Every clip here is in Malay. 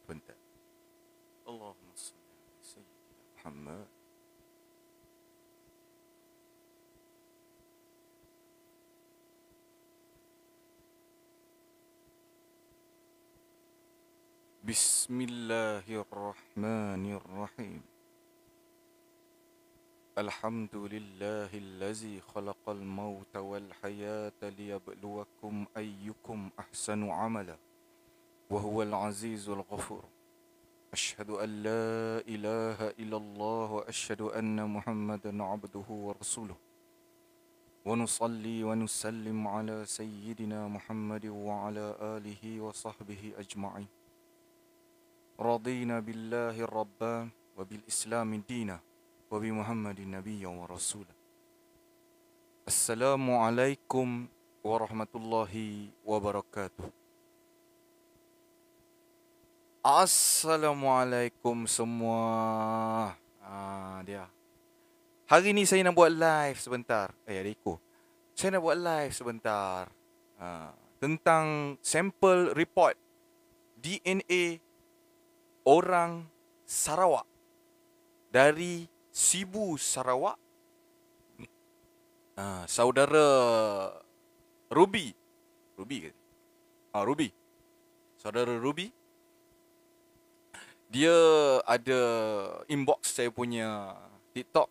Bentar. Allahumma salli ala Sayyidina Muhammad. Bismillahirrahmanirrahim. Alhamdulillahillazi khalaqal mauta wal hayata liyabluwakum ayyukum ahsanu amala. Wa huwal azizul ghafur. Ashhadu an la ilaha illallah wa ashhadu anna Muhammadan abduhu wa rasuluh. Wa nusalli wa nusallim ala sayyidina Muhammad wa ala alihi wa sahbihi ajma'in. Radina billahi rabban wa bil islami dina wa bi Muhammadin nabiyya wa rasulah. Assalamualaikum warahmatullahi wabarakatuh. Assalamualaikum semua. Dia. Hari ni saya nak buat live sebentar. Adikku. Saya nak buat live sebentar. Tentang sampel report DNA orang Sarawak. Dari Sibu Sarawak. Saudara Ruby. Ruby ke? Ruby. Saudara Ruby. Dia ada inbox saya punya TikTok.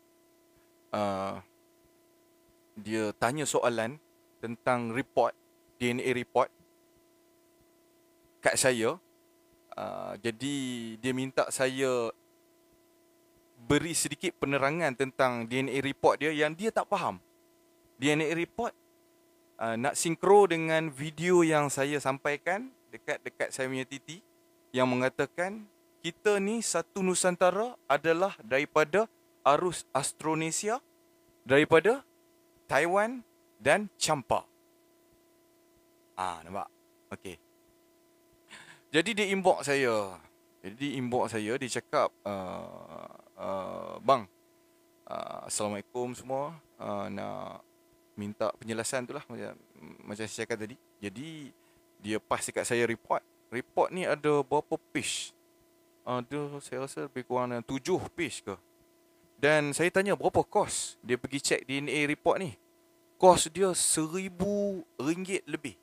Dia tanya soalan tentang report, DNA report kat saya. Jadi dia minta saya beri sedikit penerangan tentang DNA report dia yang dia tak faham. DNA report nak sinkro dengan video yang saya sampaikan dekat saya punya titi yang mengatakan kita ni satu Nusantara adalah daripada arus Austronesia, daripada Taiwan dan Champa. Nampak? Okey. Jadi dia inbox saya. Dia cakap, bang, Assalamualaikum semua. Nak minta penjelasan tu lah macam saya cakap tadi. Jadi dia pass dekat saya report. Report ni ada berapa page? Saya rasa lebih kurang 7 page ke. Dan saya tanya berapa kos dia pergi check DNA report ni. Kos dia RM1,000 lebih.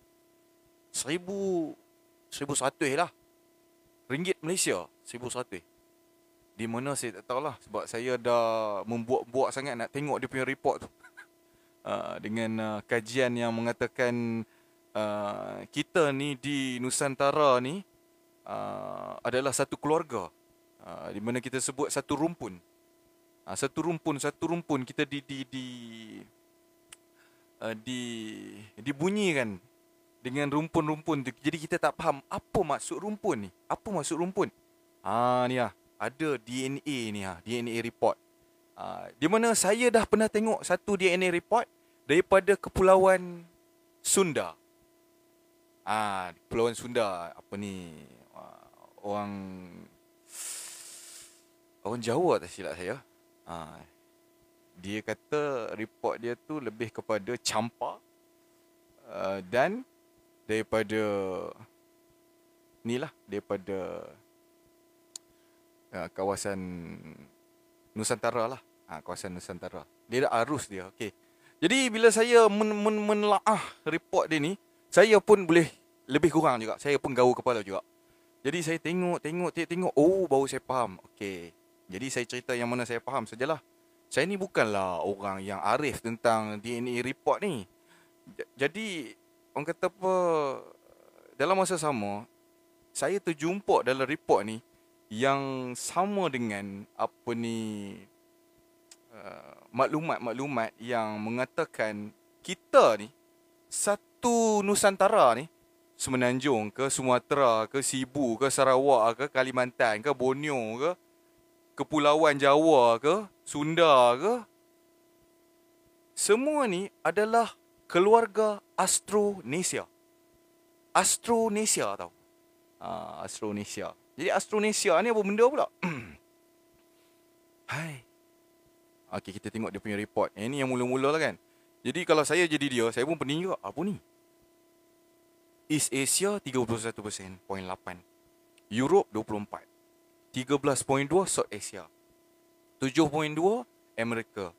1,100 lah. Ringgit Malaysia 1,100. Di mana saya tak tahulah. Sebab saya dah membuat-buat sangat nak tengok dia punya report tu. Dengan kajian yang mengatakan kita ni di Nusantara ni adalah satu keluarga. Di mana kita sebut satu rumpun. Satu rumpun kita dibunyikan dengan rumpun-rumpun tu. Jadi kita tak faham apa maksud rumpun ni. Apa maksud rumpun? Ni lah. Ada DNA ni lah. DNA report. Di mana saya dah pernah tengok satu DNA report daripada Kepulauan Sunda. Kepulauan Sunda. Apa ni? Orang Jawa tak silap saya. Dia kata report dia tu lebih kepada Champa. Dan daripada daripada kawasan Nusantara lah. Kawasan Nusantara. Dia ada arus dia. Okey. Jadi bila saya menelaah report dia ni, saya pun boleh lebih kurang juga. Saya pun gaul kepala juga. Jadi saya tengok. Baru saya faham. Okey. Jadi saya cerita yang mana saya faham sajalah. Saya ni bukanlah orang yang arif tentang DNA report ni. Jadi orang kata apa, dalam masa sama saya terjumpa dalam report ni yang sama dengan maklumat-maklumat yang mengatakan kita ni satu Nusantara ni, Semenanjung ke, Sumatera ke, Sibu ke, Sarawak ke, Kalimantan ke, Borneo ke, Kepulauan Jawa ke, Sunda ke, semua ni adalah keluarga Austronesia. Austronesia tau. Austronesia. Jadi Austronesia ni apa benda pula? Hai. Okey, kita tengok dia punya report. Ini yang mula-mula lah kan. Jadi kalau saya jadi dia, saya pun pening juga. Apa ni? East Asia 31%, 0.8. Europe 24. 13.2 South Asia. 7.2 Amerika.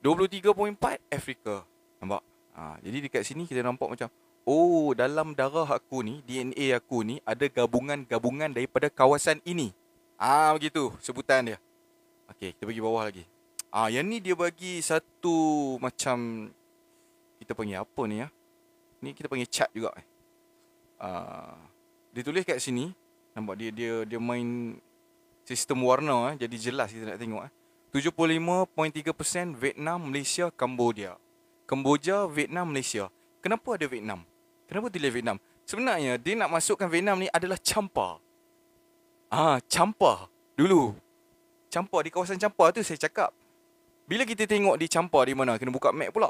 23.4 Afrika. Nampak? Jadi dekat sini kita nampak macam, oh, dalam darah aku ni, DNA aku ni ada gabungan-gabungan daripada kawasan ini. Begitu sebutan dia. Okey, kita pergi bawah lagi. Yang ni dia bagi satu macam, kita panggil apa ni ya? Ni kita panggil chart juga. Dia tulis kat sini, nampak dia main sistem warna jadi jelas kita nak tengok. 75.3% Vietnam, Malaysia, Cambodia. Kemboja, Vietnam, Malaysia. Kenapa ada Vietnam? Kenapa tulis Vietnam? Sebenarnya dia nak masukkan Vietnam ni adalah Champa. Champa dulu. Champa, di kawasan Champa tu saya cakap. Bila kita tengok di Champa di mana, kena buka map pula.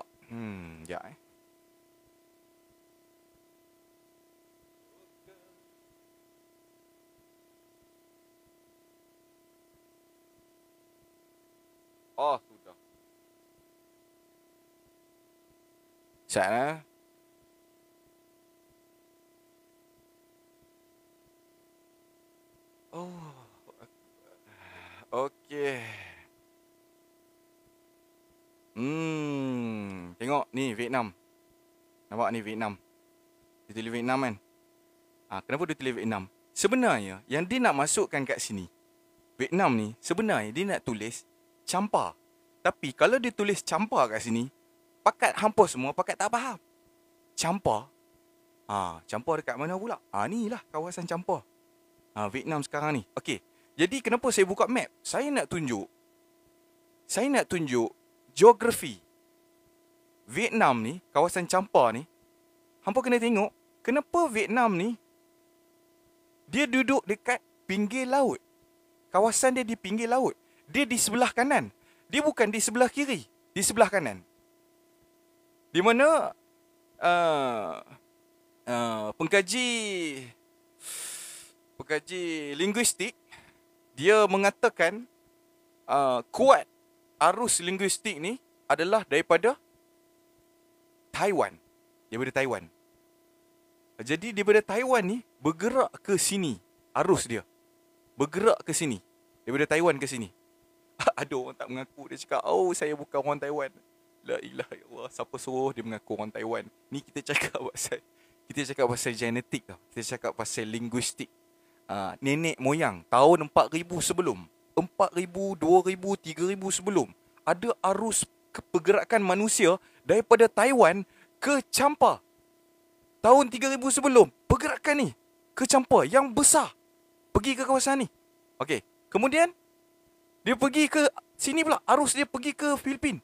Sekejap sudah. Sekejap Okey. Tengok ni Vietnam. Nampak ni Vietnam. Dia tulis Vietnam kan? Kenapa dia tulis Vietnam? Sebenarnya yang dia nak masukkan kat sini, Vietnam ni, sebenarnya dia nak tulis Champa. Tapi kalau dia tulis Champa kat sini, pakat hampa semua pakat tak faham. Champa. Champa dekat mana pula? Ni lah kawasan Champa. Vietnam sekarang ni. Okey. Jadi kenapa saya buka map? Saya nak tunjuk geografi Vietnam ni, kawasan Champa ni. Hampa kena tengok kenapa Vietnam ni dia duduk dekat pinggir laut. Kawasan dia di pinggir laut. Dia di sebelah kanan. Dia bukan di sebelah kiri, di sebelah kanan. Di mana pengkaji linguistik dia mengatakan kuat arus linguistik ni adalah daripada Taiwan. Daripada Taiwan. Jadi daripada Taiwan ni bergerak ke sini arus dia. Bergerak ke sini. Daripada Taiwan ke sini. Ada orang tak mengaku. Dia cakap, saya bukan orang Taiwan. La ilaha illallah. Siapa suruh dia mengaku orang Taiwan? Ni kita cakap pasal genetik tau. Kita cakap pasal linguistik. Nenek moyang tahun 4000 sebelum, 4000, 2000, 3000 sebelum, ada arus pergerakan manusia daripada Taiwan ke Champa. Tahun 3000 sebelum, pergerakan ni ke Champa yang besar pergi ke kawasan ni. Okey, kemudian dia pergi ke sini pula, arus dia pergi ke Filipin.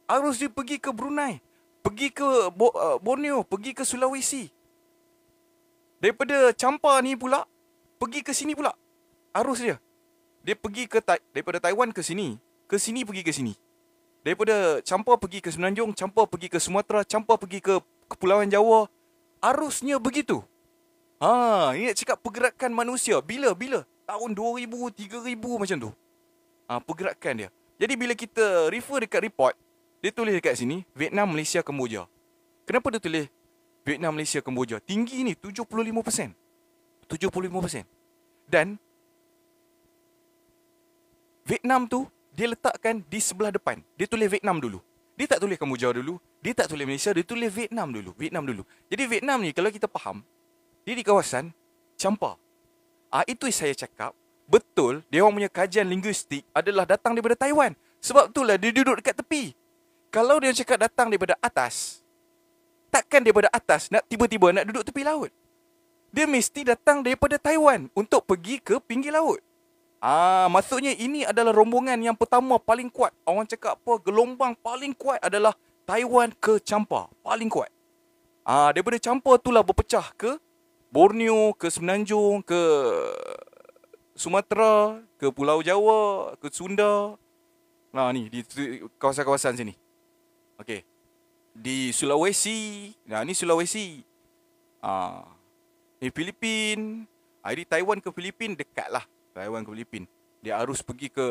Arus dia pergi ke Brunei, pergi ke Borneo, pergi ke Sulawesi. Daripada Champa ni pula pergi ke sini pula. Arus dia. Dia pergi ke daripada Taiwan ke sini pergi ke sini. Daripada Champa pergi ke Semenanjung, Champa pergi ke Sumatera, Champa pergi ke Kepulauan Jawa. Arusnya begitu. Ini nak cakap pergerakan manusia. Bila? Tahun 2000, 3000 macam tu. Pergerakan dia. Jadi bila kita refer dekat report, dia tulis dekat sini Vietnam, Malaysia, Kemboja. Kenapa dia tulis Vietnam, Malaysia, Kemboja? Tinggi ni 75%. 75%. Dan Vietnam tu dia letakkan di sebelah depan. Dia tulis Vietnam dulu. Dia tak tulis Kemboja dulu. Dia tak tulis Malaysia. Dia tulis Vietnam dulu. Jadi Vietnam ni kalau kita faham, dia di kawasan Champa. Itu saya cakap. Betul, dia orang punya kajian linguistik adalah datang daripada Taiwan. Sebab itulah dia duduk dekat tepi. Kalau dia cakap datang daripada atas, takkan daripada atas nak tiba-tiba nak duduk tepi laut. Dia mesti datang daripada Taiwan untuk pergi ke pinggir laut. Maksudnya ini adalah rombongan yang pertama paling kuat. Orang cakap apa? Gelombang paling kuat adalah Taiwan ke Champa. Paling kuat. Daripada Champa itulah berpecah ke Borneo, ke Semenanjung, ke Sumatera, ke Pulau Jawa, ke Sunda. Ni di kawasan-kawasan sini. Okey. Di Sulawesi. Ni Sulawesi. Ni Filipin. Di Taiwan ke Filipin dekat lah. Taiwan ke Filipin. Dia harus pergi ke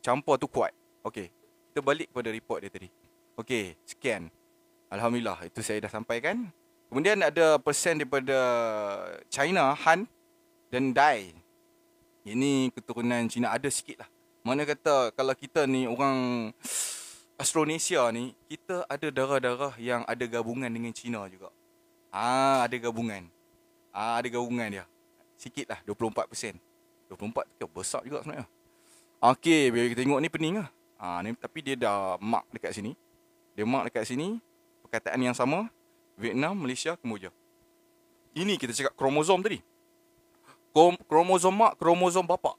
Champa tu kuat. Okey. Kita balik kepada report dia tadi. Okey. Sekian. Alhamdulillah. Itu saya dah sampaikan. Kemudian ada persen daripada China, Han dan Dai. Ini keturunan Cina, ada sikit lah. Mana kata kalau kita ni orang Austronesia ni, kita ada darah-darah yang ada gabungan dengan Cina juga. Ada gabungan. Ada gabungan dia. Sikit lah, 24%. 24 tu besar juga sebenarnya. Okey, bila kita tengok ni pening lah. Ni, tapi dia dah mark dekat sini. Dia mark dekat sini. Perkataan yang sama. Vietnam, Malaysia, Kemboja. Ini kita cakap kromosom tadi. Kromosom mak, kromosom bapak.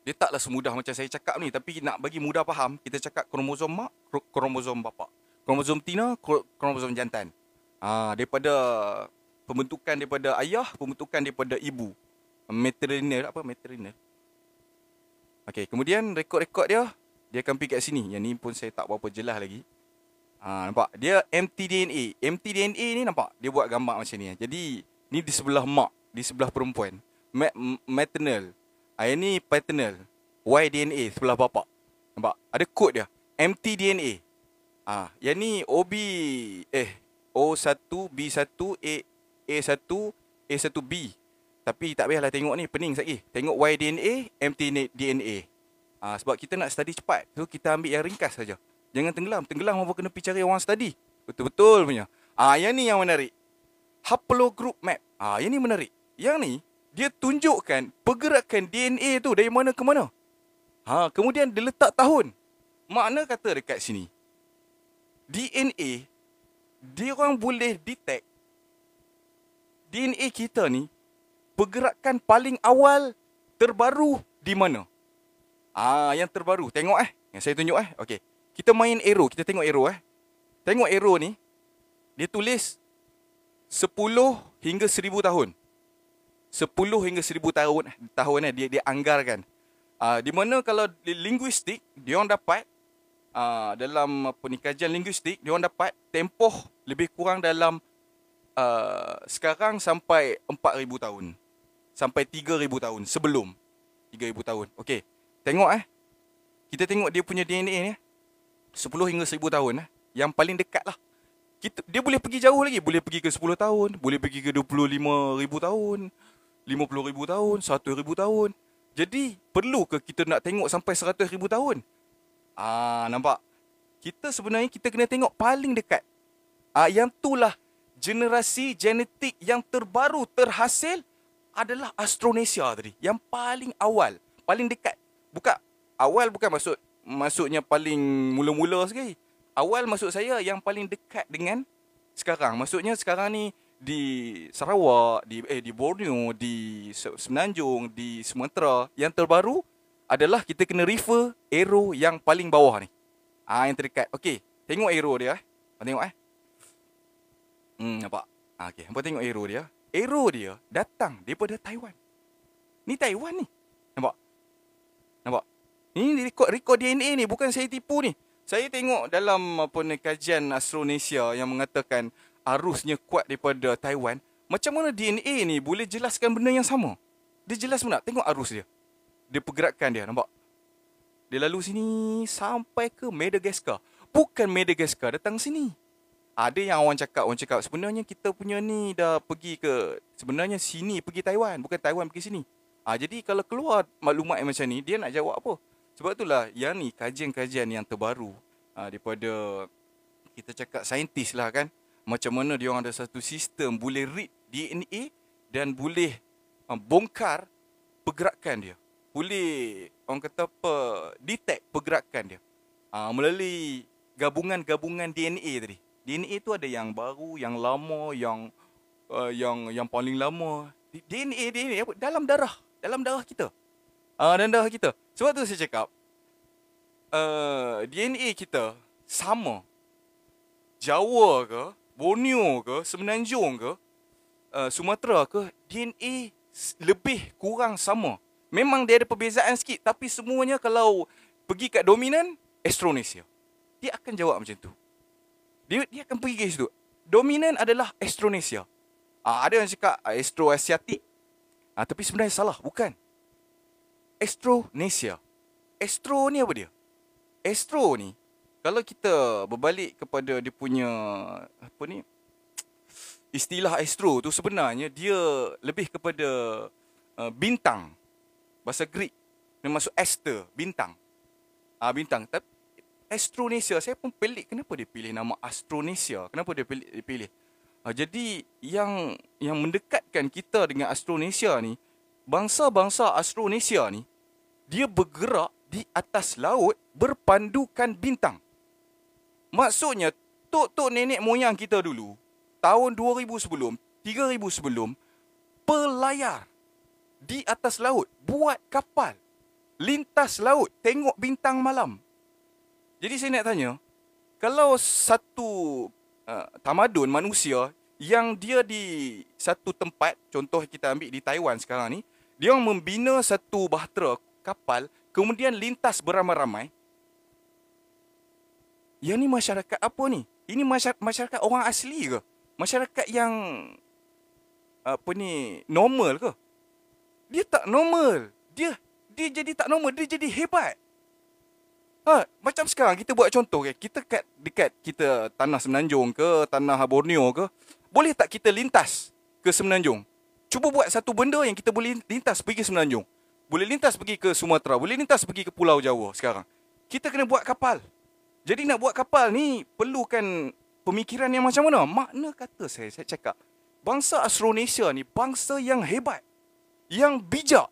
Dia taklah semudah macam saya cakap ni. Tapi nak bagi mudah faham, kita cakap kromosom mak, kromosom bapak. Kromosom tina, kromosom jantan. Daripada pembentukan daripada ayah, pembentukan daripada ibu. Maternal, apa maternal? Okey, kemudian rekod-rekod dia akan pergi kat sini. Yang ni pun saya tak berapa jelas lagi. Nampak? Dia mtDNA. mtDNA ni nampak? Dia buat gambar macam ni. Jadi, ni di sebelah mak, di sebelah perempuan. Maternal. Yang ni paternal. Y-DNA sebelah bapak. Nampak? Ada kod dia. mtDNA. Yang ni O1, B1, A1, A1B. Tapi tak payahlah tengok ni, pening sekali. Tengok Y-DNA, mtDNA. Sebab kita nak study cepat. So, kita ambil yang ringkas saja. Jangan tenggelam. Tenggelam apa kena pergi cari orang study. Betul-betul punya. Yang ni yang menarik. Haplogroup map. Yang ni menarik. Yang ni, dia tunjukkan pergerakan DNA tu dari mana ke mana. Kemudian dia letak tahun. Makna kata dekat sini, DNA, dia orang boleh detect DNA kita ni, pergerakan paling awal terbaru di mana. Yang terbaru. Tengok yang saya tunjuk Okey. Kita main arrow, kita tengok arrow Tengok arrow ni, dia tulis 10 hingga 1000 tahun. 10 hingga 1000 tahun dia anggarkan. Di mana kalau linguistik, dia orang dapat dalam kajian linguistik, dia orang dapat tempoh lebih kurang dalam sekarang sampai 4000 tahun. Sampai 3000 tahun sebelum 3000 tahun. Okey. Tengok kita tengok dia punya DNA ni 10 hingga 1000 tahun yang paling dekat lah. Dia boleh pergi jauh lagi. Boleh pergi ke 10 tahun. Boleh pergi ke 25,000 tahun. 50,000 tahun. 100,000 tahun. Jadi, perlu ke kita nak tengok sampai 100,000 tahun? Nampak? Kita sebenarnya kita kena tengok paling dekat. Yang itulah generasi genetik yang terbaru terhasil adalah Austronesia tadi. Yang paling awal. Paling dekat. Awal bukan maksudnya paling mula-mula sekali. Awal maksud saya yang paling dekat dengan sekarang. Maksudnya sekarang ni di Sarawak, di Borneo, di Semenanjung, di Sumatera, yang terbaru adalah kita kena refer arrow yang paling bawah ni. Yang terdekat. Okey, tengok arrow dia Tengok nampak? Okey, hampa tengok arrow dia. Arrow dia datang daripada Taiwan. Ni Taiwan ni. Nampak? Ni rekod DNA ni, bukan saya tipu ni. Saya tengok dalam kajian Austronesia yang mengatakan arusnya kuat daripada Taiwan. Macam mana DNA ni boleh jelaskan benda yang sama? Dia jelas benar. Tengok arus dia. Dia pergerakan dia, nampak? Dia lalu sini sampai ke Madagascar. Bukan Madagascar datang sini. Ada yang orang cakap sebenarnya kita punya ni dah pergi ke, sebenarnya sini pergi Taiwan, bukan Taiwan pergi sini. Jadi kalau keluar maklumat yang macam ni, dia nak jawab apa? Sebab itulah yang ni kajian-kajian yang terbaru daripada kita cakap saintis lah kan. Macam mana dia orang ada satu sistem boleh read DNA dan boleh bongkar pergerakan dia. Boleh orang kata apa, detect pergerakan dia melalui gabungan-gabungan DNA tadi. DNA tu ada yang baru, yang lama, yang paling lama. DNA apa? Dalam darah kita. Dalam darah kita. Sebab tu saya cakap DNA kita sama. Jawa ke, Borneo ke, Semenanjung ke, Sumatera ke, DNA lebih kurang sama. Memang dia ada perbezaan sikit, tapi semuanya kalau pergi kat dominan Austronesia, dia akan jawab macam tu. Dia akan pergi ke situ. Dominan adalah Austronesia. Ada yang cakap Austroasiatik. Tapi sebenarnya salah, bukan. Austronesia. Austro ni apa dia? Austro ni, kalau kita berbalik kepada dia punya istilah astro tu sebenarnya dia lebih kepada bintang. Bahasa Greek dia masuk aster, bintang. Bintang. Tapi Astronesia, saya pun pelik kenapa dia pilih nama Astronesia. Kenapa dia pilih? Jadi yang mendekatkan kita dengan Astronesia ni, bangsa-bangsa Astronesia ni, dia bergerak di atas laut berpandukan bintang. Maksudnya, tok-tok nenek moyang kita dulu, tahun 2000 sebelum, 3000 sebelum, pelayar di atas laut, buat kapal, lintas laut, tengok bintang malam. Jadi saya nak tanya, kalau satu tamadun manusia yang dia di satu tempat, contoh kita ambil di Taiwan sekarang ni, dia membina satu bahtera kapal, kemudian lintas beramai-ramai. Yang ni masyarakat apa ni? Ini masyarakat orang asli ke? Masyarakat yang normal ke? Dia tak normal. Dia jadi tak normal, dia jadi hebat. Macam sekarang kita buat contoh kan, kita dekat kita tanah Semenanjung ke, tanah Borneo ke, boleh tak kita lintas ke Semenanjung? Cuba buat satu benda yang kita boleh lintas pergi Semenanjung. Boleh lintas pergi ke Sumatera, boleh lintas pergi ke Pulau Jawa sekarang. Kita kena buat kapal. Jadi nak buat kapal ni perlukan pemikiran yang macam mana? Makna kata saya cakap, bangsa Astronesia ni bangsa yang hebat, yang bijak,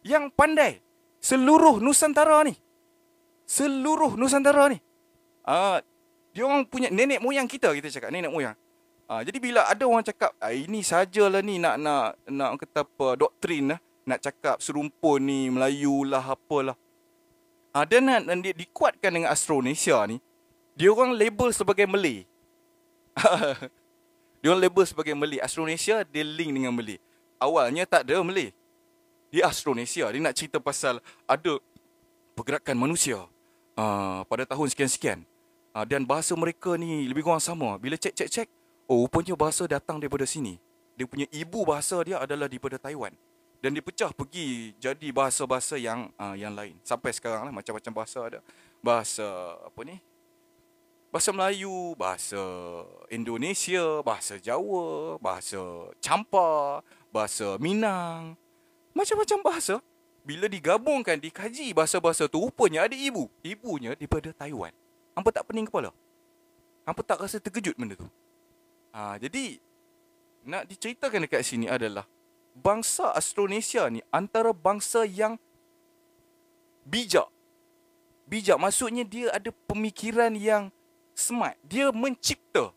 yang pandai. Seluruh Nusantara ni. Dia orang punya nenek moyang kita cakap, nenek moyang. Jadi bila ada orang cakap, ini sajalah ni nak kata apa, doktrin lah, nak cakap serumpun ni, Melayu lah, apalah. Dan dia dikuatkan dengan Astronesia ni, dia orang label sebagai Malay. Dia orang label sebagai Malay. Astronesia dia link dengan Malay. Awalnya tak ada Malay. Dia Astronesia, dia nak cerita pasal ada pergerakan manusia pada tahun sekian-sekian. Dan bahasa mereka ni lebih kurang sama. Bila cek, rupanya bahasa datang daripada sini. Dia punya ibu bahasa dia adalah daripada Taiwan. Dan dipecah pergi jadi bahasa-bahasa yang lain. Sampai sekarang lah macam-macam bahasa ada. Bahasa bahasa Melayu, bahasa Indonesia, bahasa Jawa, bahasa Champa, bahasa Minang. Macam-macam bahasa. Bila digabungkan, dikaji bahasa-bahasa tu, rupanya ada ibu. Ibunya daripada Taiwan. Hampa tak pening kepala? Hampa tak rasa terkejut benda tu? Jadi, nak diceritakan dekat sini adalah, bangsa Astronesia ni antara bangsa yang bijak. Bijak maksudnya dia ada pemikiran yang smart. Dia mencipta.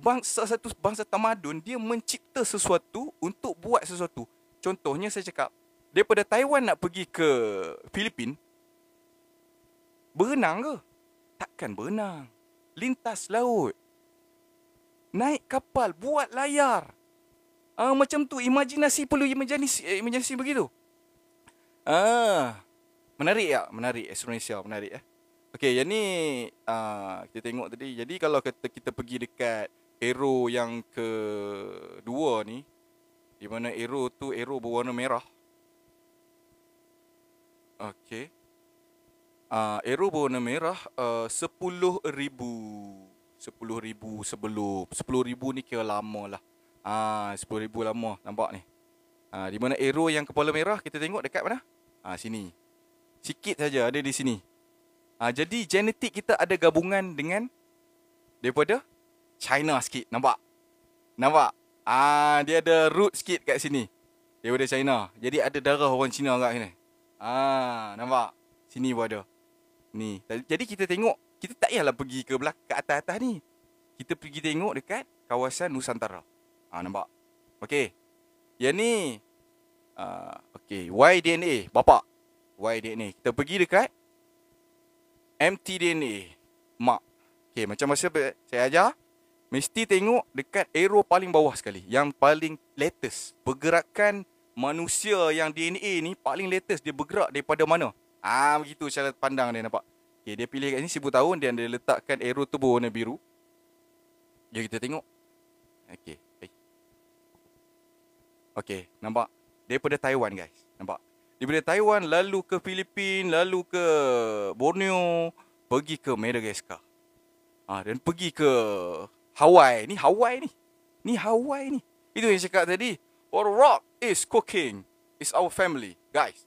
Bangsa tamadun, dia mencipta sesuatu untuk buat sesuatu. Contohnya saya cakap, daripada Taiwan nak pergi ke Filipin, berenang ke? Takkan berenang. Lintas laut. Naik kapal, buat layar. Macam tu, imajinasi perlu imajinasi begitu. Menarik tak? Menarik. Astronesia menarik. Okey, yang ni kita tengok tadi. Jadi kalau kita pergi dekat arrow yang kedua ni, di mana arrow tu arrow berwarna merah. Okey. Arrow berwarna merah 10,000 sebelum 10,000 ni kira lama lah. 10,000 lama nampak ni. Di mana arrow yang kepala merah kita tengok dekat mana? Sini. Sikit saja ada di sini. Jadi genetik kita ada gabungan dengan daripada China sikit, nampak? Dia ada root sikit kat sini. Daripada China. Jadi ada darah orang Cina kat sini. Nampak? Sini pun ada. Ni. Jadi kita tengok, kita tak payahlah pergi ke belakang, ke atas-atas ni. Kita pergi tengok dekat kawasan Nusantara. Nampak? Okey. Yang ni Y-DNA, bapak. Y-DNA. Kita pergi dekat mtDNA, mak. Okey, macam masa saya ajar, mesti tengok dekat arrow paling bawah sekali, yang paling latest. Pergerakan manusia yang DNA ni paling latest, dia bergerak daripada mana? Begitu cara pandang dia, nampak. Okey, dia pilih kat sini 1000 tahun dan dia letakkan arrow tu berwarna biru. Jom kita tengok. Okey, nampak? Daripada Taiwan, guys. Nampak? Daripada Taiwan lalu ke Filipin, lalu ke Borneo, pergi ke Madagascar. Dan pergi ke Hawaii. Ni Hawaii ni. Ni Hawaii ni. Itu yang cakap tadi. Our rock is cooking. It's our family. Guys.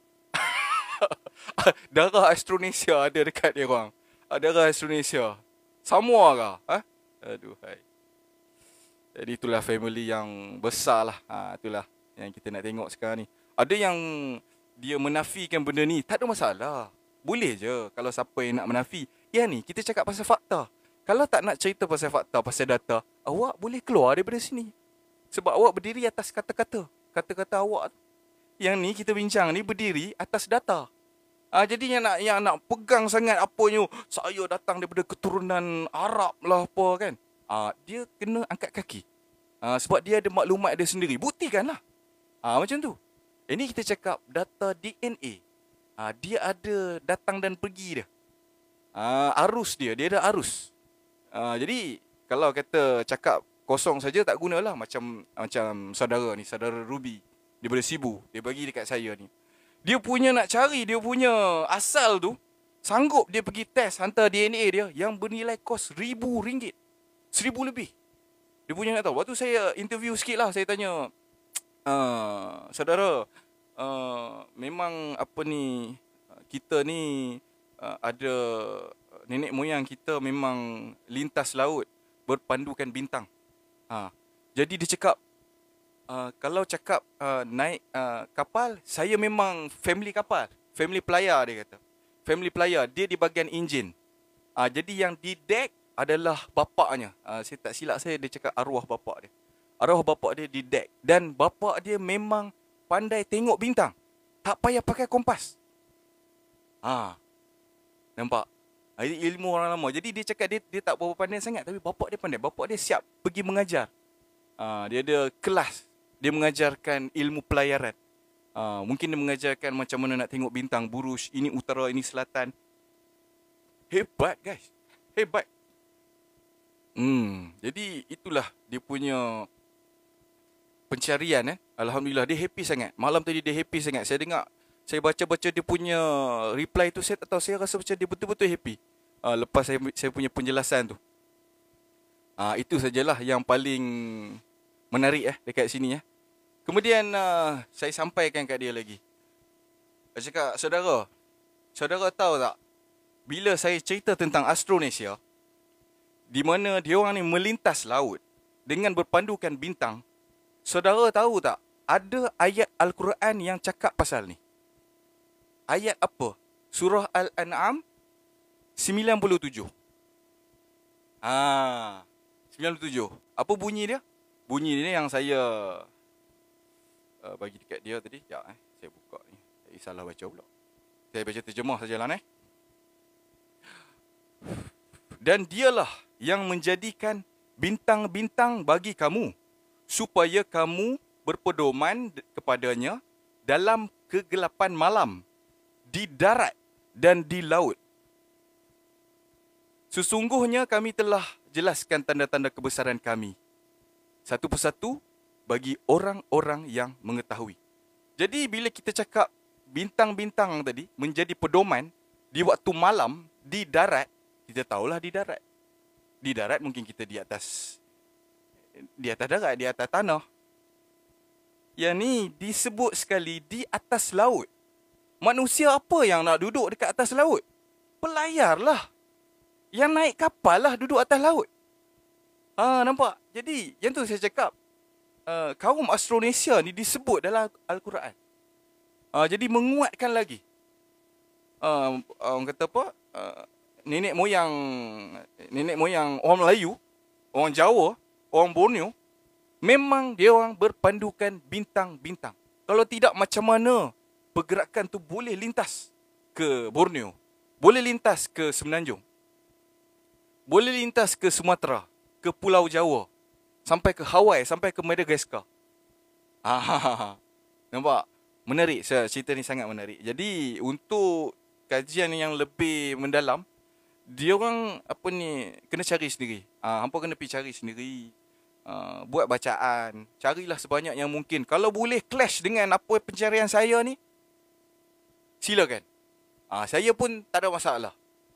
Darah Austronesia ada dekat dia orang. Darah Austronesia. Samoa kah? Ha? Aduh, hai. Jadi itulah family yang besar lah. Itulah yang kita nak tengok sekarang ni. Ada yang dia menafikan benda ni. Tak ada masalah. Boleh je kalau siapa yang nak menafi. Yang ni kita cakap pasal fakta. Kalau tak nak cerita pasal fakta, pasal data, awak boleh keluar daripada sini. Sebab awak berdiri atas kata-kata. Kata-kata awak. Yang ni kita bincang ni berdiri atas data. Jadi yang nak pegang sangat apanya, saya datang daripada keturunan Arab lah apa kan. Dia kena angkat kaki. Sebab dia ada maklumat dia sendiri. Buktikanlah. Macam tu. Ini kita cakap data DNA. Dia ada datang dan pergi dia. Arus dia ada arus. Jadi kalau kata cakap kosong saja tak gunalah. Macam saudara ni, saudara Ruby daripada Sibu, dia bagi dekat saya ni. Dia punya nak cari dia punya asal tu, sanggup dia pergi test hantar DNA dia yang bernilai kos RM1,000. RM1,000 lebih. Dia punya nak tahu. Waktu saya interview sikit lah, saya tanya, saudara, memang apa ni, kita ni ada nenek moyang kita memang lintas laut berpandukan bintang. Jadi dia cakap, kalau cakap naik kapal, saya memang family kapal, family pelayar dia kata. Family pelayar, dia di bahagian enjin. Jadi yang di deck adalah bapaknya. Saya tak silap saya, dia cakap arwah bapak dia. Arwah bapak dia di deck. Dan bapak dia memang pandai tengok bintang. Tak payah pakai kompas. Nampak? Ini ilmu orang lama. Jadi dia cakap dia tak berapa pandai sangat, tapi bapak dia pandai. Bapak dia siap pergi mengajar. Dia ada kelas. Dia mengajarkan ilmu pelayaran. Mungkin dia mengajarkan macam mana nak tengok bintang, buruj, ini utara, ini selatan. Hebat guys. Hebat. Jadi itulah dia punya pencarian. Alhamdulillah dia happy sangat. Malam tadi dia happy sangat. Saya dengar, saya baca-baca dia punya reply tu, saya tak tahu, saya rasa macam dia betul-betul happy. Lepas saya punya penjelasan tu. Itu sajalah yang paling menarik dekat sini. Kemudian saya sampaikan kat dia lagi. Saya cakap, saudara tahu tak, bila saya cerita tentang Austronesia, di mana dia orang ni melintas laut dengan berpandukan bintang, saudara tahu tak, ada ayat Al-Quran yang cakap pasal ni. Ayat apa? Surah Al-An'am 97. 97. Apa bunyi dia? Bunyi dia yang saya bagi dekat dia tadi. Sekejap saya buka ni. Saya salah baca pula. Saya baca terjemah sajalah Dan dialah yang menjadikan bintang-bintang bagi kamu, supaya kamu berpedoman kepadanya dalam kegelapan malam, di darat dan di laut. Sesungguhnya kami telah jelaskan tanda-tanda kebesaran kami satu persatu bagi orang-orang yang mengetahui. Jadi bila kita cakap bintang-bintang tadi menjadi pedoman di waktu malam di darat, kita tahulah di darat. Di darat mungkin kita di atas darat, di atas tanah. Yang ni disebut sekali di atas laut. Manusia apa yang nak duduk dekat atas laut? Pelayar lah. Yang naik kapal lah duduk atas laut. Nampak? Jadi yang tu saya cakap, kaum Austronesia ni disebut dalam Al-Quran. Jadi menguatkan lagi. Orang kata apa? Nenek moyang orang Melayu, orang Jawa, orang Borneo, memang dia orang berpandukan bintang-bintang. Kalau tidak, macam mana pergerakan tu boleh lintas ke Borneo, boleh lintas ke Semenanjung, boleh lintas ke Sumatera, ke Pulau Jawa, sampai ke Hawaii, sampai ke Madagascar. Nampak? Menarik. Cerita ni sangat menarik. Jadi untuk kajian yang lebih mendalam, dia orang kena cari sendiri. Hampa kena pergi cari sendiri. Buat bacaan, carilah sebanyak yang mungkin. Kalau boleh clash dengan apa pencarian saya ni, silakan. Saya pun tak ada masalah.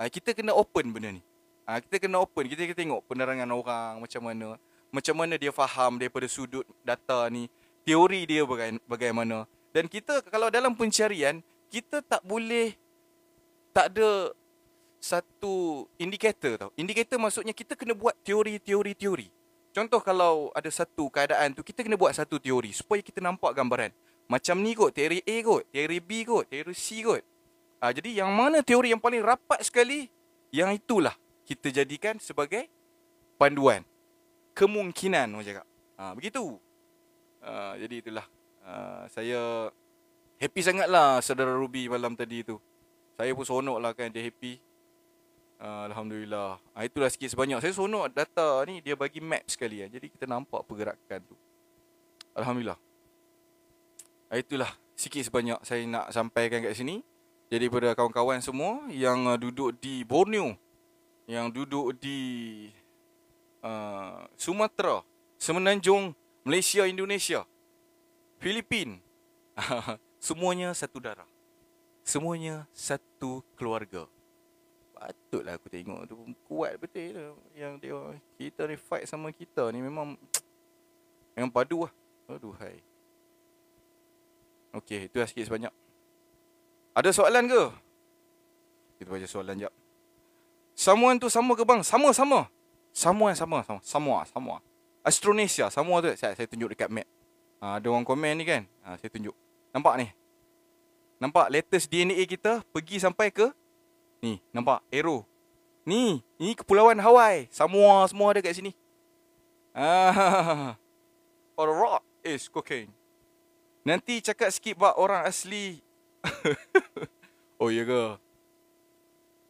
Kita kena open benda ni. Kita kena open. Kita kena tengok penerangan orang macam mana. macam mana dia faham daripada sudut data ni, teori dia bagaimana. Dan kita kalau dalam pencarian, kita tak boleh, tak ada satu indikator tau. Indikator maksudnya kita kena buat teori. Contoh kalau ada satu keadaan tu, kita kena buat satu teori supaya kita nampak gambaran. Macam ni kot, teori A kot, teori B kot, teori C kot. Jadi yang mana teori yang paling rapat sekali, yang itulah kita jadikan sebagai panduan. Kemungkinan orang cakap. Begitu. Jadi itulah. Saya happy sangat lah saudara Ruby malam tadi tu. Saya pun sonok lah kan dia happy. Alhamdulillah. Itulah sikit sebanyak. Saya sonok data ni dia bagi map sekali kan. Jadi kita nampak pergerakan tu. Alhamdulillah. Itulah sikit sebanyak saya nak sampaikan kat sini. Jadi pada kawan-kawan semua yang duduk di Borneo, yang duduk di Sumatera, Semenanjung, Malaysia, Indonesia, Filipin, semuanya satu darah. Semuanya satu keluarga. Patutlah aku tengok tu kuat betul lah. Yang dia, kita ni fight sama kita ni memang padu lah. Aduhai. Okey, itu lah sikit sebanyak. Ada soalan ke? Kita baca soalan jap. Samuan tu sama ke bang? Sama. Sama. Astronesia, sama tu. Saya tunjuk dekat map. Ada orang komen ni kan. Saya tunjuk. Nampak ni? Nampak latest DNA kita pergi sampai ke ni, nampak arrow. Ni kepulauan Hawaii. Semua ada kat sini. Alright, is cocaine. Nanti cakap sikit bab orang asli. Oh ya ke?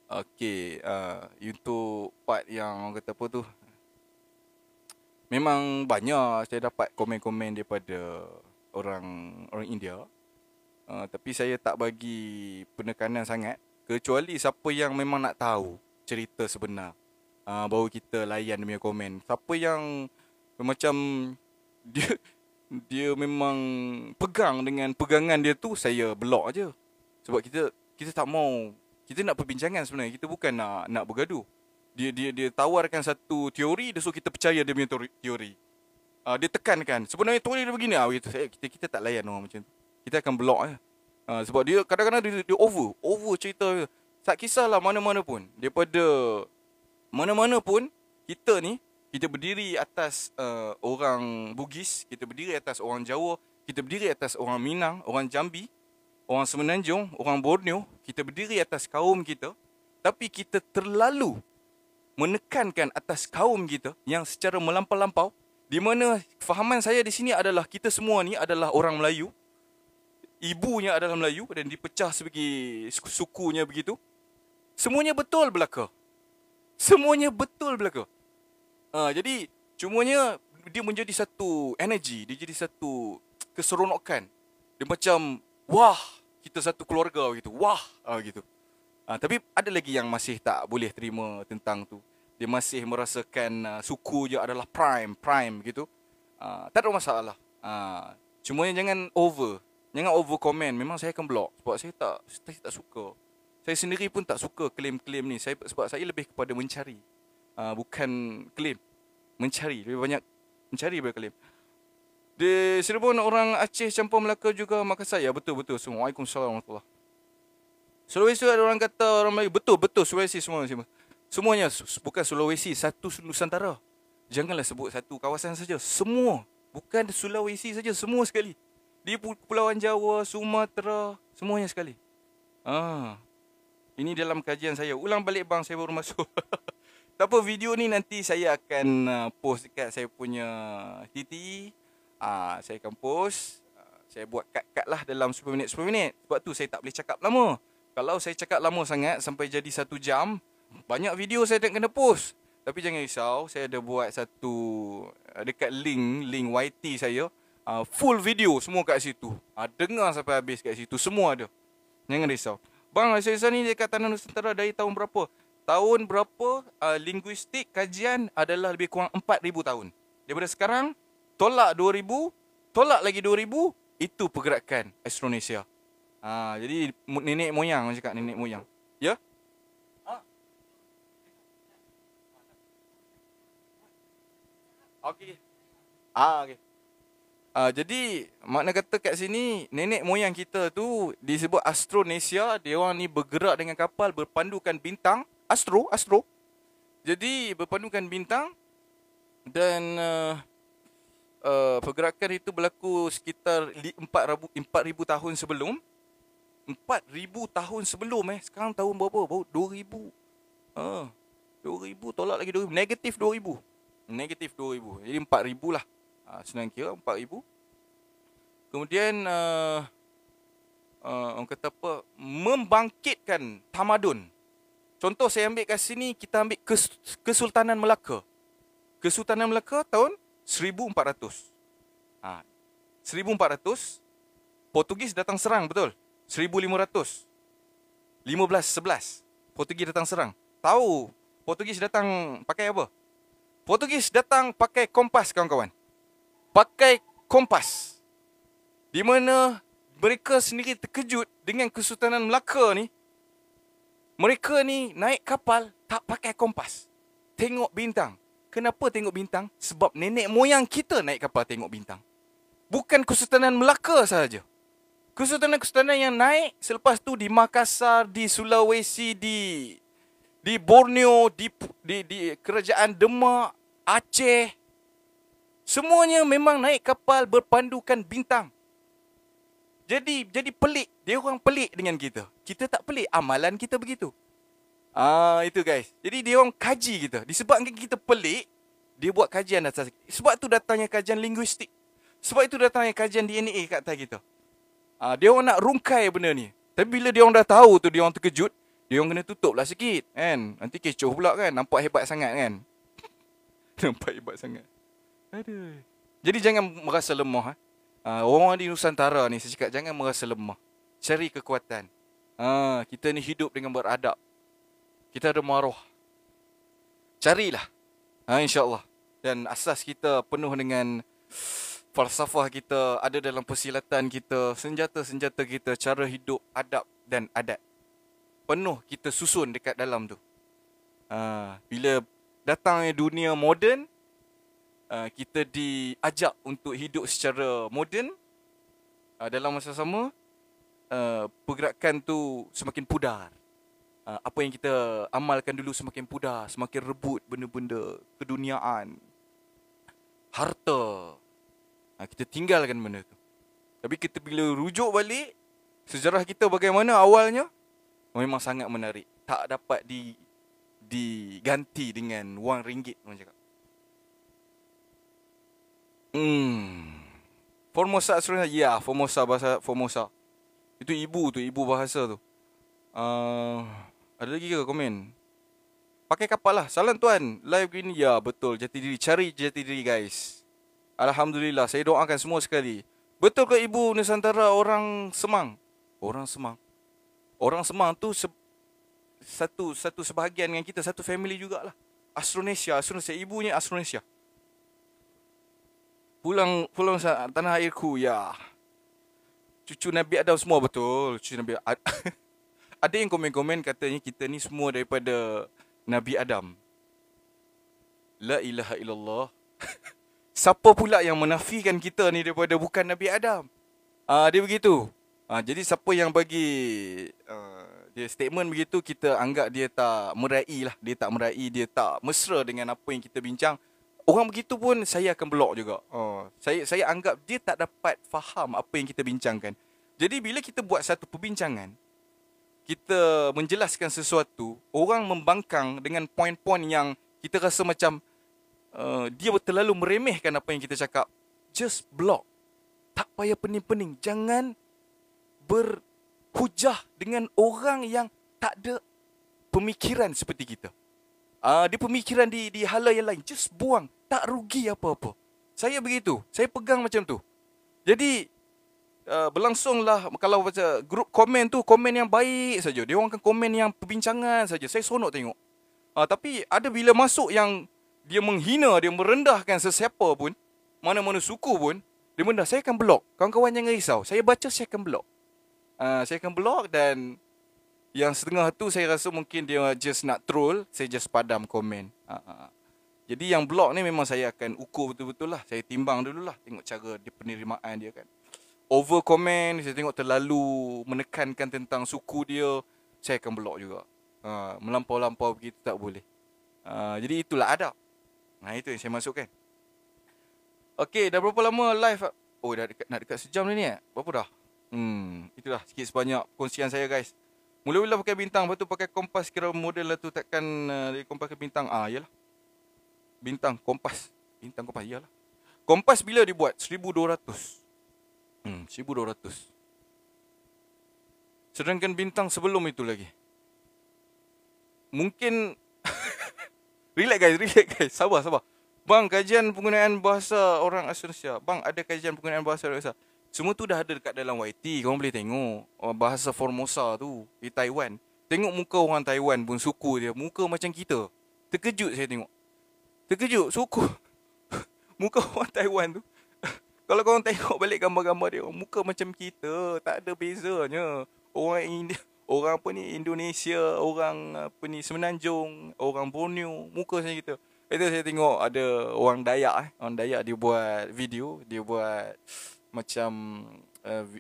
Okey, untuk part yang orang kata apa tu, memang banyak saya dapat komen-komen daripada orang India. Tapi saya tak bagi penekanan sangat, kecuali siapa yang memang nak tahu cerita sebenar, baru kita layan dia punya komen. Siapa yang macam dia memang pegang dengan pegangan dia tu, saya block aje. Sebab kita tak mau, kita nak perbincangan sebenarnya, kita bukan nak bergaduh. Dia tawarkan satu teori, dia suruh kita percaya dia punya teori. Dia tekankan sebenarnya teori dia begini, kita tak layan orang macam tu. Kita akan block je. Sebab dia kadang-kadang dia over cerita. Tak kisahlah mana-mana pun, daripada mana-mana pun, kita ni, kita berdiri atas orang Bugis, kita berdiri atas orang Jawa, kita berdiri atas orang Minang, orang Jambi, orang Semenanjung, orang Borneo. Kita berdiri atas kaum kita, tapi kita terlalu menekankan atas kaum kita yang secara melampau-lampau, di mana fahaman saya di sini adalah kita semua ni adalah orang Melayu, ibunya adalah Melayu dan dipecah sebagai sukunya begitu. Semuanya betul belaka. Jadi cumanya dia menjadi satu energi, dia jadi satu keseronokan. Dia macam wah, kita satu keluarga gitu. Wah, gitu. Tapi ada lagi yang masih tak boleh terima tentang tu. Dia masih merasakan suku je adalah prime gitu. Tak ada masalah. Cumanya jangan over komen. Memang saya akan block sebab saya tak suka. Saya sendiri pun tak suka klaim-klaim ni. Sebab saya lebih kepada mencari. Bukan klaim. Mencari. Lebih banyak mencari daripada klaim. Di Cirebon orang Aceh campur Melaka juga Makassar. Ya, betul. Waalaikumsalam warahmatullahi. Sulawesi ada orang kata orang Melayu. Betul. Sulawesi semuanya. Bukan Sulawesi, satu Nusantara. Janganlah sebut satu kawasan saja. Semua. Bukan Sulawesi saja, semua sekali. Di Kepulauan Jawa, Sumatera, semuanya sekali. Ini dalam kajian saya. Ulang balik bang, saya baru masuk. Tak apa, video ni nanti saya akan post dekat saya punya TT. Saya akan post. Saya buat cut lah dalam 10 minit. Sebab tu saya tak boleh cakap lama. Kalau saya cakap lama sangat sampai jadi 1 jam, banyak video saya tak kena post. Tapi jangan risau, saya ada buat satu dekat link YT saya. Full video semua kat situ. Dengar sampai habis kat situ, semua ada. Jangan risau. Bang, Syaiza ni dekat Tanah Nusantara dari tahun berapa? Tahun berapa? Linguistik kajian adalah lebih kurang 4,000 tahun. Daripada sekarang, tolak 2,000, tolak lagi 2,000, itu pergerakan Astronesia. Jadi nenek moyang, cakap nenek moyang. Ya? Okey. Okey. Jadi makna kata kat sini nenek moyang kita tu disebut Astronesia. Dia orang ni bergerak dengan kapal berpandukan bintang. Astro. Jadi berpandukan bintang. Dan pergerakan itu berlaku sekitar 4,000 tahun sebelum. 4,000 tahun sebelum Sekarang tahun berapa? Baru 2,000. 2,000 tolak lagi 2,000. Negatif 2,000. Jadi 4,000 lah. Senang kira 4,000. Kemudian orang kata apa, membangkitkan tamadun. Contoh saya ambil kat sini, kita ambil Kesultanan Melaka. Kesultanan Melaka tahun 1400. 1400 Portugis datang serang, betul? 1500 1511 Portugis datang serang. Tahu Portugis datang pakai apa? Portugis datang pakai kompas, kawan-kawan. Pakai kompas. Di mana mereka sendiri terkejut dengan Kesultanan Melaka ni. Mereka ni naik kapal tak pakai kompas. Tengok bintang. Kenapa tengok bintang? Sebab nenek moyang kita naik kapal tengok bintang. Bukan Kesultanan Melaka sahaja. Kesultanan-kesultanan yang naik selepas tu di Makassar, di Sulawesi, di Borneo, di kerajaan Demak, Aceh. Semuanya memang naik kapal berpandukan bintang. Jadi pelik. Dia orang pelik dengan kita. Kita tak pelik. Amalan kita begitu. Itu guys. Jadi dia orang kaji kita. Disebabkan kita pelik, dia buat kajian atas. Sebab tu datangnya kajian linguistik. Sebab itu datangnya kajian DNA kat atas kita. Dia orang nak rungkai benda ni. Tapi bila dia orang dah tahu tu, dia orang terkejut, dia orang kena tutup lah sikit kan. Nanti kecoh pula kan. Nampak hebat sangat kan. Nampak hebat sangat. Aduh. Jadi jangan merasa lemah. Orang di Nusantara ni, saya cakap jangan merasa lemah. Cari kekuatan. Kita ni hidup dengan beradab. Kita ada maruah. Carilah. InsyaAllah. Dan asas kita penuh dengan falsafah kita, ada dalam persilatan kita, senjata-senjata kita, cara hidup, adab dan adat. Penuh kita susun dekat dalam tu. Bila datangnya dunia moden, kita diajak untuk hidup secara moden. Dalam masa sama, pergerakan tu semakin pudar. Apa yang kita amalkan dulu semakin pudar, semakin rebut benda-benda keduniaan, harta. Kita tinggalkan benda tu. Tapi kita bila rujuk balik, sejarah kita bagaimana awalnya, memang sangat menarik. Tak dapat diganti dengan wang ringgit, orang cakap. Formosa Australia. Ya, Formosa, bahasa Formosa. Itu ibu bahasa tu. Ada lagi ke komen? Pakai kapal lah. Salam tuan. Live gini. Ya, betul. Jati diri. Cari jati diri guys. Alhamdulillah. Saya doakan semua sekali. Betul ke ibu Nusantara orang Semang? Orang Semang. Orang Semang tu satu sebahagian dengan kita. Satu family jugalah. Astronesia. Ibunya Astronesia. Pulang tanah airku. Ya. Cucu Nabi Adam semua, betul. Cucu Nabi Adam. Ada yang komen-komen katanya kita ni semua daripada Nabi Adam. La ilaha illallah. Siapa pula yang menafikan kita ni daripada bukan Nabi Adam? Dia begitu. Jadi siapa yang bagi dia statement begitu, kita anggap dia tak meraih lah. Dia tak meraih, dia tak mesra dengan apa yang kita bincang. Orang begitu pun saya akan block juga. Saya anggap dia tak dapat faham apa yang kita bincangkan. Jadi bila kita buat satu perbincangan, kita menjelaskan sesuatu, orang membangkang dengan poin-poin yang kita rasa macam dia terlalu meremehkan apa yang kita cakap. Just block. Tak payah pening-pening. Jangan berhujah dengan orang yang tak ada pemikiran seperti kita. Dia pemikiran di hala yang lain. Just buang. Tak rugi apa-apa. Saya begitu. Saya pegang macam tu. Jadi berlangsunglah, kalau baca grup komen tu, komen yang baik saja. Dia orang akan komen yang perbincangan saja. Saya seronok tengok. Tapi ada bila masuk yang dia menghina, dia merendahkan sesiapa pun, mana-mana suku pun, dia mendah, saya akan blok. Kawan-kawan jangan risau. Saya baca, saya akan blok. Saya akan blok, dan yang setengah tu saya rasa mungkin dia just nak troll. Saya just padam komen. Jadi yang blog ni memang saya akan ukur betul-betul lah. Saya timbang dulu lah. Tengok cara dia penerimaan dia kan. Over comment, saya tengok terlalu menekankan tentang suku dia, saya akan blog juga. Melampau-lampau begitu tak boleh. Jadi itulah adab. Itu yang saya masukkan. Okay, dah berapa lama live? Oh, dah nak dekat sejam ni Berapa dah? Itulah sikit sebanyak kongsian saya guys. Mula-mula pakai bintang, lepas tu pakai kompas, kira model lah tu takkan dia kompas ke bintang. Yalah. Bintang, kompas. Bintang, kompas, iyalah. Kompas bila dibuat? 1200. 1200. Sedangkan bintang sebelum itu lagi. Mungkin relax guys. Sabar. Bang, kajian penggunaan bahasa orang Australia. Bang, ada kajian penggunaan bahasa orang Australia. Semua tu dah ada dekat dalam YT. Korang boleh tengok bahasa Formosa tu di Taiwan. Tengok muka orang Taiwan pun, suku dia muka macam kita. Terkejut saya tengok. Suku muka orang Taiwan tu. Kalau korang tengok balik gambar-gambar dia, muka macam kita, tak ada bezanya. Orang Indonesia, orang Semenanjung, orang Borneo, muka macam kita. Itu saya tengok ada orang Dayak Orang Dayak dia buat video, dia buat macam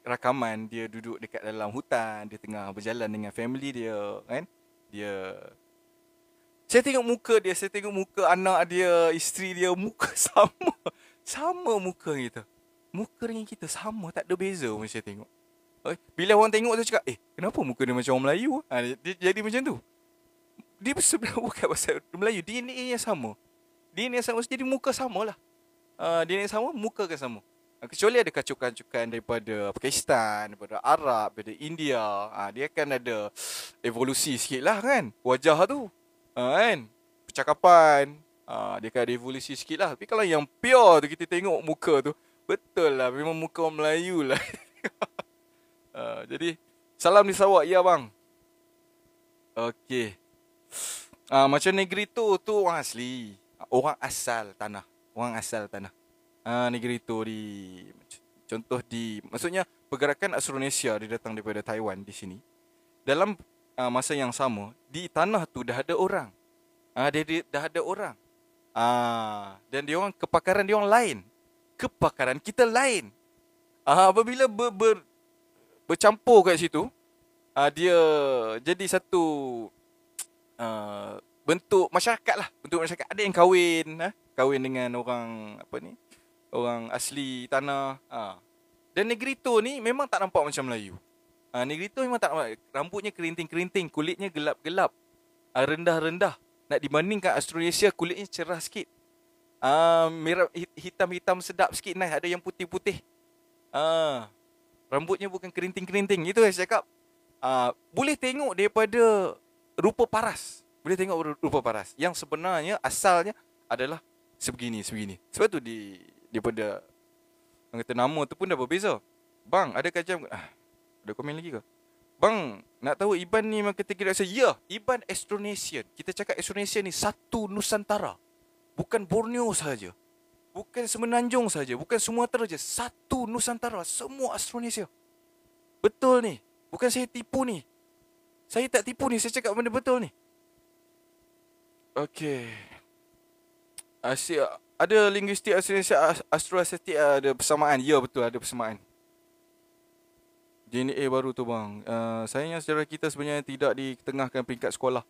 rakaman dia duduk dekat dalam hutan, dia tengah berjalan dengan family dia kan. Saya tengok muka dia, saya tengok muka anak dia, isteri dia, muka sama muka kita. Muka dengan kita sama, tak ada beza pun saya tengok. Bila orang tengok tu cakap, kenapa muka dia macam orang Melayu? Dia jadi macam tu. Dia sebenarnya bukan pasal Melayu, DNA yang sama. Jadi muka samalah. DNA sama, muka kan sama. Kecuali ada kacukan-kacukan daripada Pakistan, daripada Arab, daripada India. Dia akan ada evolusi sikit lah kan, wajah tu. Kan? Percakapan. Dia akan ada evolusi sikit lah. Tapi kalau yang pure tu, kita tengok muka tu, betul lah, memang muka orang Melayu lah. Jadi, salam di Sarawak, ya bang. Okey. Macam Negrito tu orang asli. Orang asal tanah. Negrito contoh maksudnya pergerakan Austronesia dia datang daripada Taiwan di sini. Dalam masa yang sama, di tanah tu dah ada orang. Dah ada orang. Dan dia orang, kepakaran dia orang lain. Kepakaran kita lain. Apabila bercampur kat situ, dia jadi satu bentuk masyarakat lah. Ada yang kahwin dengan orang orang asli tanah. Dan Negrito ni memang tak nampak macam Melayu. Negrito memang tak nampak. Rambutnya kerinting-kerinting, kulitnya gelap-gelap, rendah-rendah. Nak dibandingkan Australasia, kulitnya cerah sikit. Merah, hitam-hitam sedap sikit, nice. Ada yang putih-putih. Rambutnya bukan kerinting-kerinting. Itu yang saya cakap. Boleh tengok daripada rupa paras. Yang sebenarnya asalnya adalah sebegini. Sebab tu daripada orang kata nama tu pun dah berbeza. Bang, ada kajian ada komen lagi ke? Bang, nak tahu Iban ni memang kategori asal? Ya, Iban Austronesian. Kita cakap Austronesian ni satu Nusantara. Bukan Borneo saja. Bukan Semenanjung saja. Bukan Sumatera saja. Satu Nusantara. Semua Austronesia. Betul ni. Bukan saya tipu ni. Saya tak tipu ni. Saya cakap benda betul ni. Okey. Asyik. Ada linguistik Austroasiatik ada persamaan. Ya, betul. Ada persamaan. DNA baru tu bang. Sayangnya sejarah kita sebenarnya tidak diketengahkan peringkat sekolah.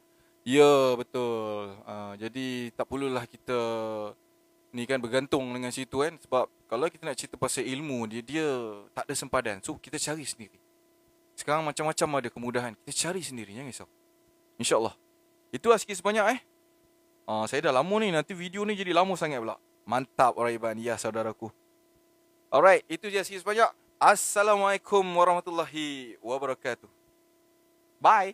Ya, betul. Jadi tak perlulah kita ni kan bergantung dengan situ kan. Sebab kalau kita nak cerita pasal ilmu, dia tak ada sempadan. So kita cari sendiri. Sekarang macam-macam ada kemudahan. Kita cari sendiri, jangan risau. InsyaAllah. Itulah sikit sebanyak saya dah lama ni. Nanti video ni jadi lama sangat pula. Mantap orang Iban. Ya saudaraku. Alright, itu je sikit sebanyak. Assalamualaikum warahmatullahi wabarakatuh. Bye.